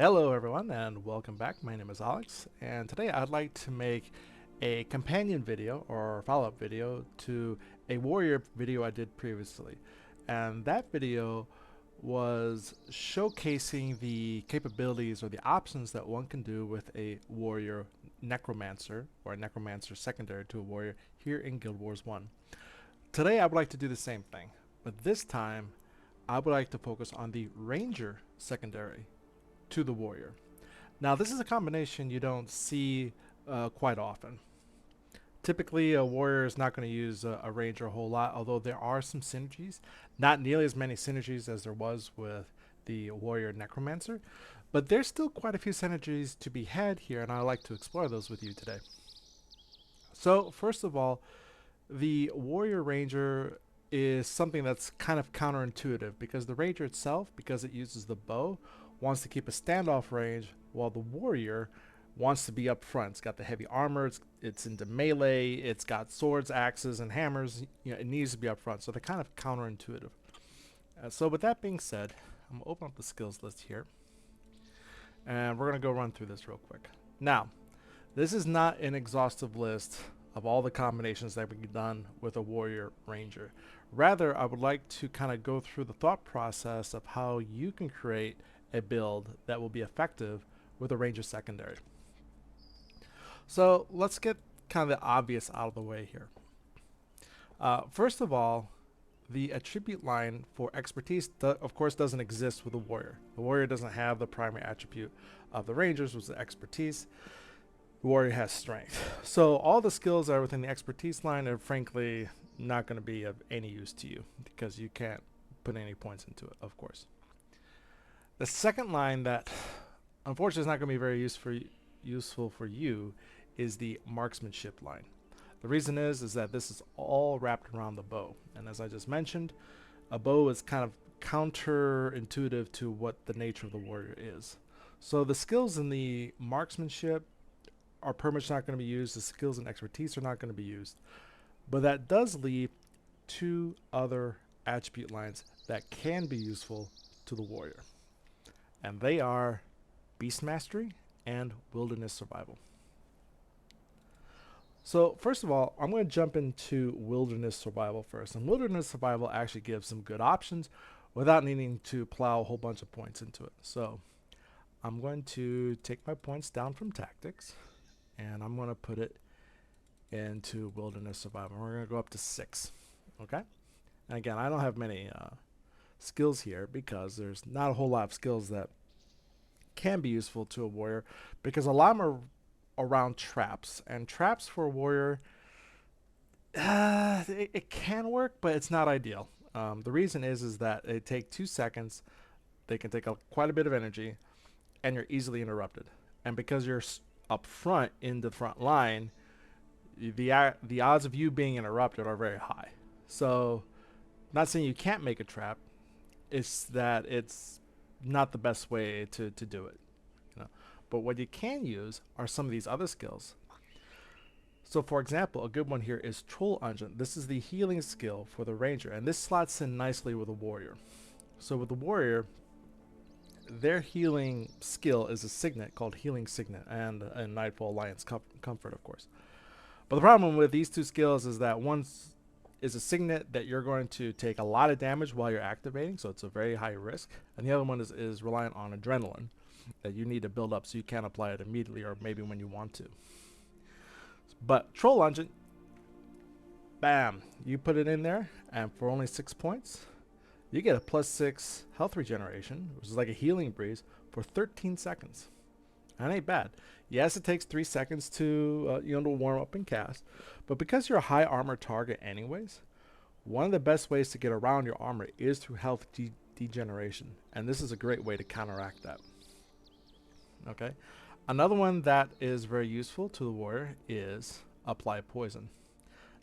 Hello everyone and welcome back. My name is Alex and today I'd like to make a companion video or follow-up video to a warrior video I did previously. And that video was showcasing the capabilities or the options that one can do with a warrior necromancer or a necromancer secondary to a warrior here in Guild Wars 1. Today I would like to do the same thing, but this time I would like to focus on the ranger secondary to the warrior. Now this is a combination you don't see quite often. Typically a warrior is not going to use a ranger a whole lot, although there are some synergies. Not nearly as many synergies as there was with the warrior necromancer, but there's still quite a few synergies to be had here, and I'd like to explore those with you today. So first of all, the warrior ranger is something that's kind of counterintuitive because the ranger itself, because it uses the bow, wants to keep a standoff range, while the warrior wants to be up front. It's got the heavy armor, it's into melee, it's got swords, axes, and hammers. You know, it needs to be up front, so they're kind of counterintuitive. So with that being said, I'm going to open up the skills list here, and we're going to go run through this real quick. Now, this is not an exhaustive list of all the combinations that can be done with a warrior ranger. Rather, I would like to kind of go through the thought process of how you can create a build that will be effective with a ranger secondary. So let's get kind of the obvious out of the way here. First of all, the attribute line for expertise of course doesn't exist with a warrior. The warrior doesn't have the primary attribute of the rangers, which is expertise. The warrior has strength. So all the skills that are within the expertise line are frankly not going to be of any use to you because you can't put any points into it, of course. The second line that unfortunately is not going to be very useful for you is the marksmanship line. The reason is that this is all wrapped around the bow. And as I just mentioned, a bow is kind of counterintuitive to what the nature of the warrior is. So the skills in the marksmanship are pretty much not going to be used. The skills and expertise are not going to be used. But that does leave two other attribute lines that can be useful to the warrior. And they are Beast Mastery and Wilderness Survival. So first of all, I'm going to jump into Wilderness Survival first. And Wilderness Survival actually gives some good options without needing to plow a whole bunch of points into it. So I'm going to take my points down from Tactics, and I'm going to put it into Wilderness Survival. We're going to go up to 6. Okay? And again, I don't have many skills here because there's not a whole lot of skills that can be useful to a warrior because a lot of them are around traps, and traps for a warrior it can work, but it's not ideal. The reason is that they take 2 seconds, they can take quite a bit of energy, and you're easily interrupted. And because you're up front in the front line, the odds of you being interrupted are very high. So not saying you can't make a trap, it's that it's not the best way to do it, you know. But what you can use are some of these other skills. So for example, a good one here is Troll Unguent. This is the healing skill for the ranger, and this slots in nicely with a warrior. So with the warrior, their healing skill is a signet called Healing Signet, and Nightfall Alliance Comfort, of course. But the problem with these two skills is that one is a signet that you're going to take a lot of damage while you're activating, so it's a very high risk. And the other one is reliant on adrenaline that you need to build up so you can apply it immediately or maybe when you want to. But Troll Unguent, bam, you put it in there, and for only 6 points, you get a +6 health regeneration, which is like a healing breeze, for 13 seconds. That ain't bad. Yes, it takes 3 seconds to to warm up and cast, but because you're a high armor target anyways, one of the best ways to get around your armor is through health degeneration, and this is a great way to counteract that. Okay, another one that is very useful to the warrior is Apply Poison.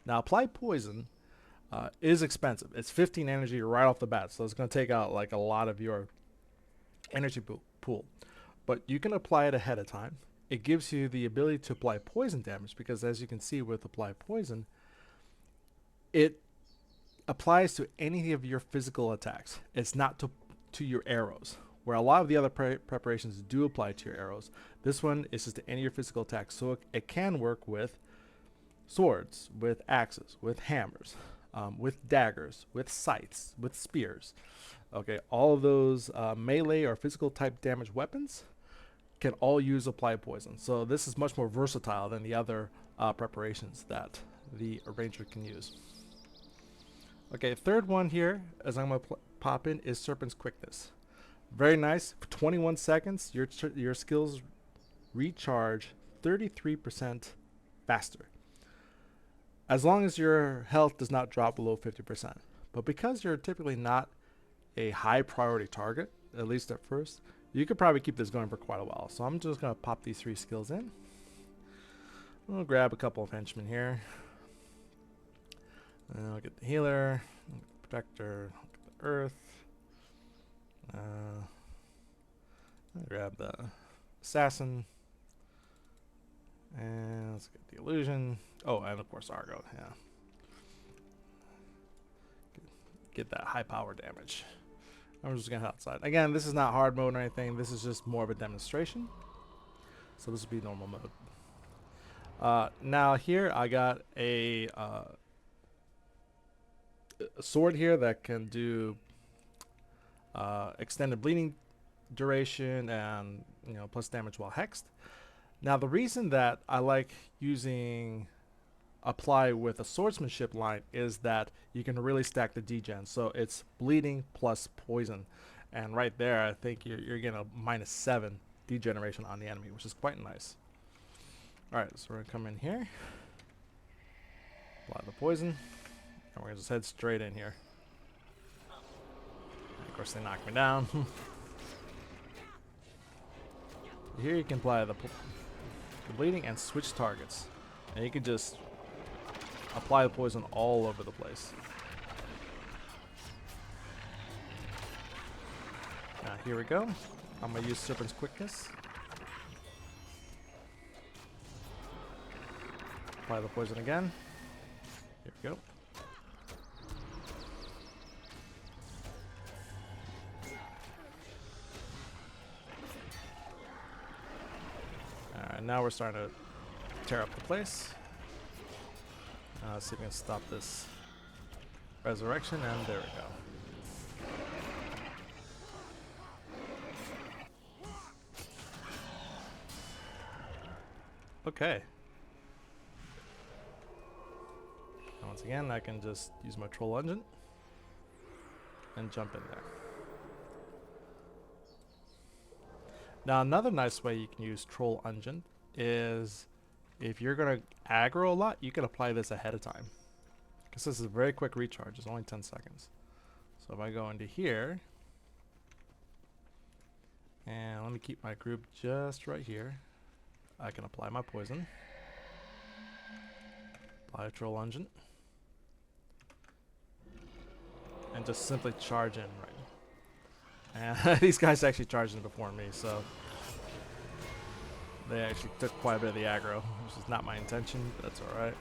Now, Apply Poison is expensive. It's 15 energy right off the bat, so it's going to take out like a lot of your energy pool. But you can apply it ahead of time. It gives you the ability to apply poison damage because, as you can see with Apply Poison, it applies to any of your physical attacks. It's not to your arrows. where a lot of the other preparations do apply to your arrows, this one is just to any of your physical attacks. So it can work with swords, with axes, with hammers, with daggers, with scythes, with spears. Okay, all of those melee or physical type damage weapons can all use apply poison. So this is much more versatile than the other preparations that the ranger can use. Okay, third one here, as I'm going to pop in, is Serpent's Quickness. Very nice. For 21 seconds, your skills recharge 33% faster, as long as your health does not drop below 50%. But because you're typically not a high priority target, at least at first, you could probably keep this going for quite a while. So I'm just going to pop these 3 skills in. We'll grab a couple of henchmen here. I'll get the healer, protector, the earth. I'll grab the assassin. And let's get the illusion. Oh, and of course Argo, yeah. Get that high power damage. I'm just gonna head outside. Again, this is not hard mode or anything. This is just more of a demonstration. So this will be normal mode. Now here I got a sword here that can do extended bleeding duration and plus damage while hexed. Now the reason that I like using apply with a swordsmanship line is that you can really stack the degen. So it's bleeding plus poison, and right there I think you're getting a -7 degeneration on the enemy, which is quite nice. Alright, so we're gonna come in here, apply the poison, and we're gonna just head straight in here. And of course they knock me down. Here you can apply the bleeding and switch targets, and you can just apply the poison all over the place. Now here we go. I'm gonna use Serpent's Quickness. Apply the poison again. Here we go. Alright, now we're starting to tear up the place. Let's see if we can stop this resurrection, and there we go. Okay. And once again, I can just use my troll engine and jump in there. Now another nice way you can use troll engine is if you're going to aggro a lot, you can apply this ahead of time, because this is a very quick recharge. It's only 10 seconds. So if I go into here, and let me keep my group just right here, I can apply my poison, apply a troll engine, and just simply charge in right. And these guys actually charged in before me, so they actually took quite a bit of the aggro, which is not my intention, but that's alright.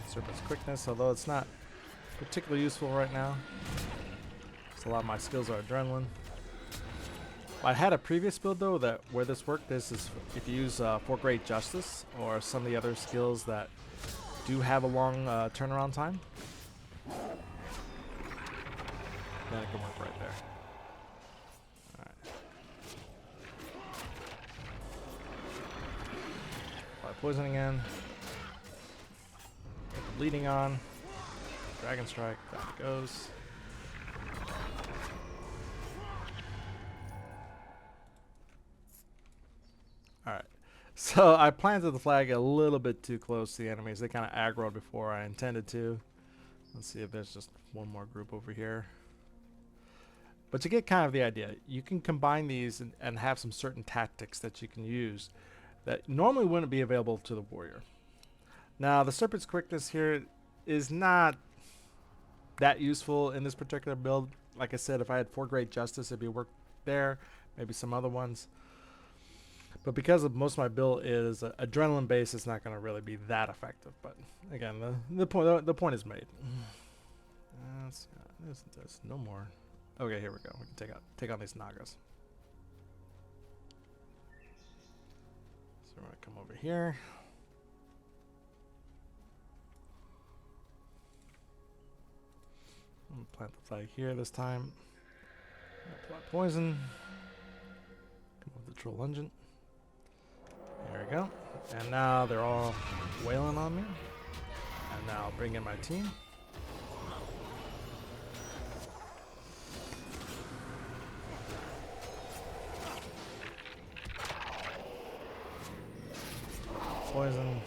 Serpent's Quickness, although it's not particularly useful right now, because a lot of my skills are adrenaline. I had a previous build though that where this worked. This is if you use 4 Great Justice or some of the other skills that do have a long turnaround time, then it can work right there. Alright. Apply poison again. Get the bleeding on. Dragon Strike, down it goes. Alright, so I planted the flag a little bit too close to the enemies. They kind of aggroed before I intended to. Let's see if there's just one more group over here. But you get kind of the idea. You can combine these and have some certain tactics that you can use that normally wouldn't be available to the warrior. Now, the Serpent's Quickness here is not that useful in this particular build. Like I said, if I had 4 Great Justice, it'd be work there. maybe some other ones. But because of most of my build is adrenaline based, it's not going to really be that effective. But again, the point is made. There's no more. Okay, here we go. We can take on these Nagas. So we're gonna come over here. I'm gonna plant the flag here this time. Apply poison. Come with the troll engine. There we go. And now they're all wailing on me. And now I'll bring in my team. Poison.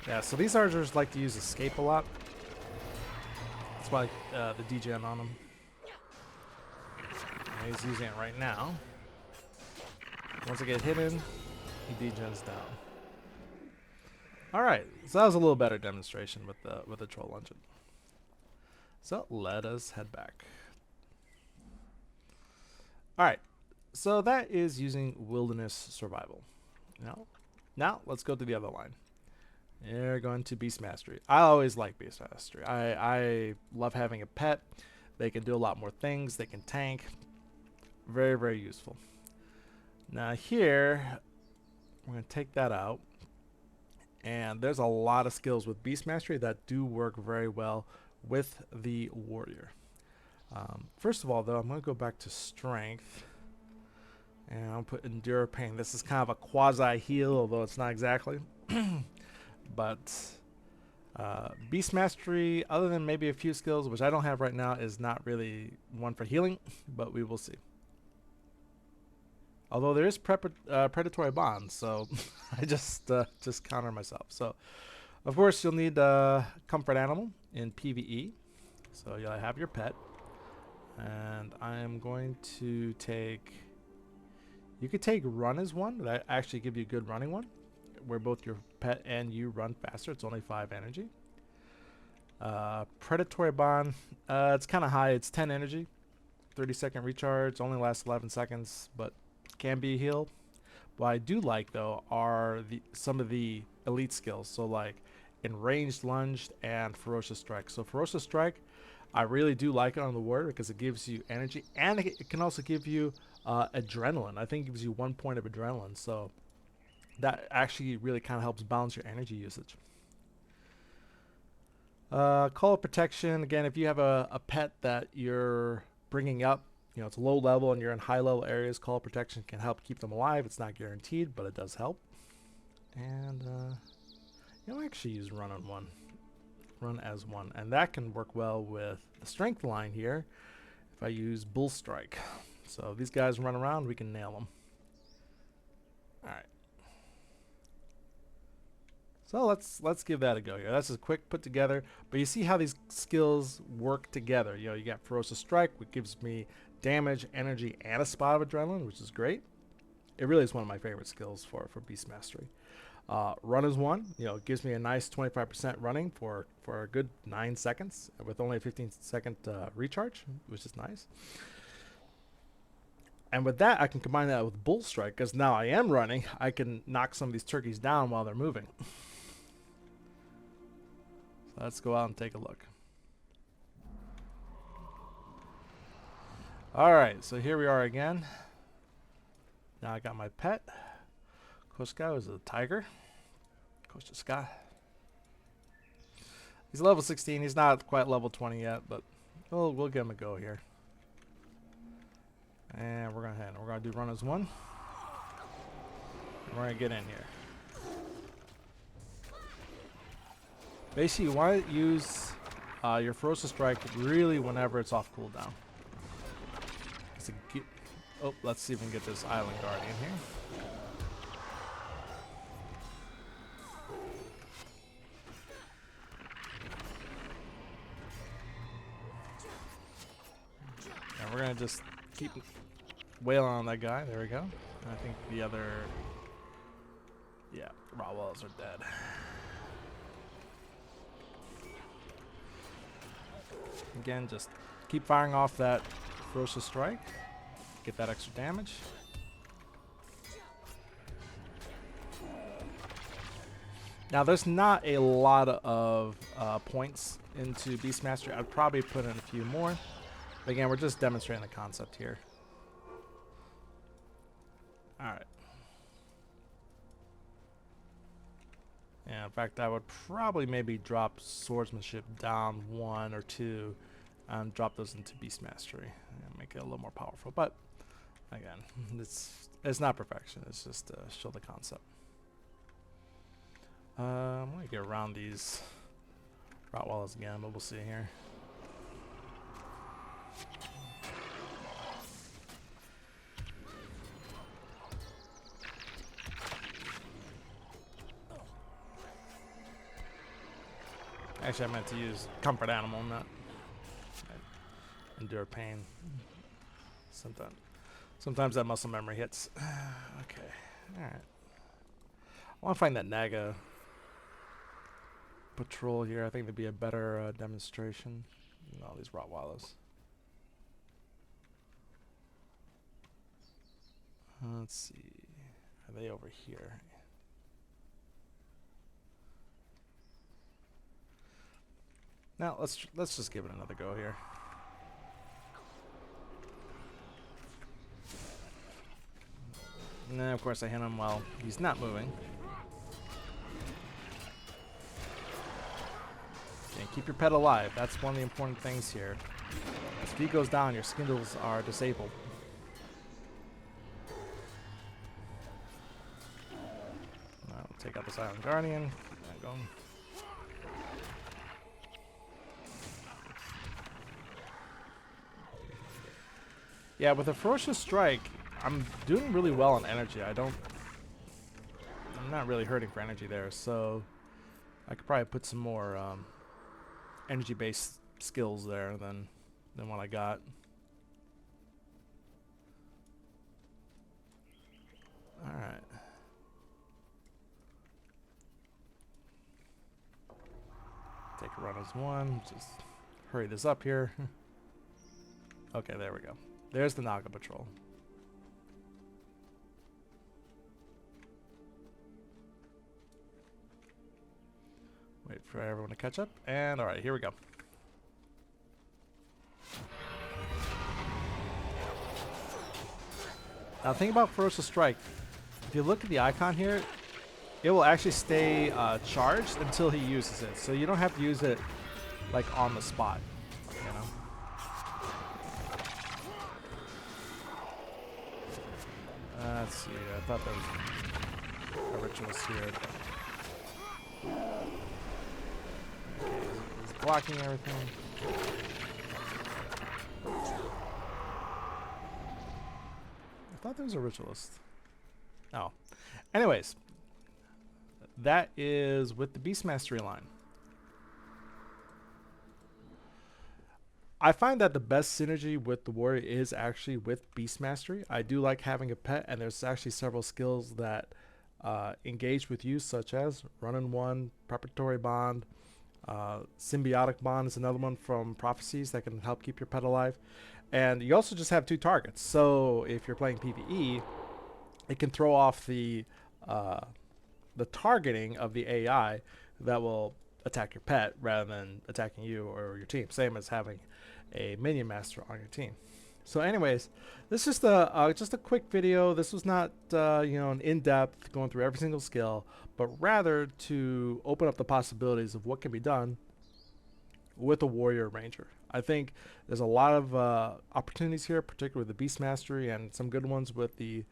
Yeah, so these archers like to use escape a lot. That's why the degen on him. And he's using it right now. Once I get hit in, he degens down. All right, so that was a little better demonstration with the troll engine. So let us head back. All right, so that is using wilderness survival. Now let's go to the other line. They're going to Beast Mastery. I always like Beast Mastery. I love having a pet. They can do a lot more things. They can tank. Very, very useful. Now here, we're going to take that out. And there's a lot of skills with Beast Mastery that do work very well with the warrior. First of all, though, I'm going to go back to Strength. And I'll put Endure Pain. This is kind of a quasi-heal, although it's not exactly. But Beast Mastery, other than maybe a few skills, which I don't have right now, is not really one for healing, but we will see. Although there is Predatory Bond, so I just counter myself. So, of course, you'll need Comfort Animal in PvE. So you'll have your pet. And I am going to take... You could take Run as one. That actually give you a good running one, where both your pet and you run faster. It's only 5 energy. Predatory Bond, it's kind of high. It's 10 energy, 30-second recharge, only lasts 11 seconds, but can be healed. What I do like, though, are some of the elite skills. So like Enraged, Lunged, and Ferocious Strike. So Ferocious Strike, I really do like it on the warrior because it gives you energy, and it can also give you adrenaline. I think it gives you 1 point of adrenaline. So that actually really kind of helps balance your energy usage. Call of Protection, again, if you have a pet that you're bringing up, it's low level and you're in high level areas, Call of Protection can help keep them alive. It's not guaranteed, but it does help. And I'll actually use Run on one. Run as one. And that can work well with the Strength line here if I use Bull Strike. So if these guys run around, we can nail them. Alright. So let's give that a go here. That's a quick put together, but you see how these skills work together. You got Ferocious Strike, which gives me damage, energy, and a spot of adrenaline, which is great. It really is one of my favorite skills for Beast Mastery. Run is one. It gives me a nice 25% running for a good 9 seconds with only a 15-second recharge, which is nice. And with that, I can combine that with Bull Strike, because now I am running. I can knock some of these turkeys down while they're moving. So let's go out and take a look. Alright, so here we are again. Now I got my pet. Koshka is a tiger. Koshka. He's level 16. He's not quite level 20 yet, but we'll give him a go here. And we're gonna do Run as one. And we're gonna get in here. Basically, you want to use your Ferocious Strike really whenever it's off cooldown. Oh, let's see if we can get this Island Guardian here. And we're gonna just keep wailing on that guy. There we go. I think the other Yeah, raw walls are dead. Again, just keep firing off that ferocious strike. Get that extra damage. Now, there's not a lot of points into Beast Mastery. I'd probably put in a few more. But again, we're just demonstrating the concept here. Alright. Yeah, in fact, I would probably maybe drop Swordsmanship down 1 or 2 and drop those into Beast Mastery and make it a little more powerful. But again, it's not perfection. It's just to show the concept. I'm going to get around these Rottweilers again, but we'll see here. Actually, I meant to use Comfort Animal, not Endure Pain. Sometimes that muscle memory hits. Okay, alright. I want to find that Naga patrol here. I think it'd be a better demonstration than all these Rottweilers. Let's see. Are they over here? Now let's just give it another go here. And then of course I hit him while he's not moving. And keep your pet alive. That's one of the important things here. If he goes down, your skindles are disabled. I'll take out the Silent Guardian. Go. Yeah, with a Ferocious Strike, I'm doing really well on energy. I'm not really hurting for energy there, so I could probably put some more energy-based skills there than what I got. All right. Take a run as one. Just hurry this up here. Okay, there we go. There's the Naga Patrol. Wait for everyone to catch up. And alright, here we go. Now think about Ferocious Strike. If you look at the icon here, it will actually stay charged until he uses it. So you don't have to use it like on the spot. You know? Let's see. I thought there was a ritualist here. Okay, he's blocking everything. I thought there was a ritualist. Oh. Anyways, that is with the Beast Mastery line. I find that the best synergy with the warrior is actually with Beast Mastery. I do like having a pet, and there's actually several skills that engage with you, such as Run and One, Preparatory Bond, Symbiotic Bond is another one from Prophecies that can help keep your pet alive. And you also just have 2 targets. So if you're playing PvE, it can throw off the targeting of the AI that will attack your pet rather than attacking you or your team. Same as having a minion master on your team. So anyways, this is just a quick video. This was not an in-depth going through every single skill, but rather to open up the possibilities of what can be done with a warrior ranger. I think there's a lot of opportunities here, particularly with the Beast Mastery and some good ones with the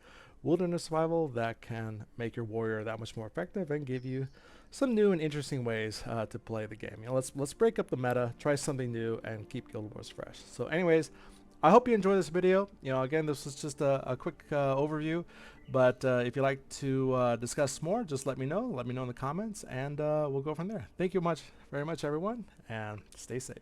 Wilderness Survival that can make your warrior that much more effective and give you some new and interesting ways to play the game. Let's break up the meta, try something new, and keep Guild Wars fresh. So anyways, I hope you enjoyed this video. Again, this was just a quick overview, but if you'd like to discuss more, just let me know. Let me know in the comments, and we'll go from there. Thank you very much, everyone, and stay safe.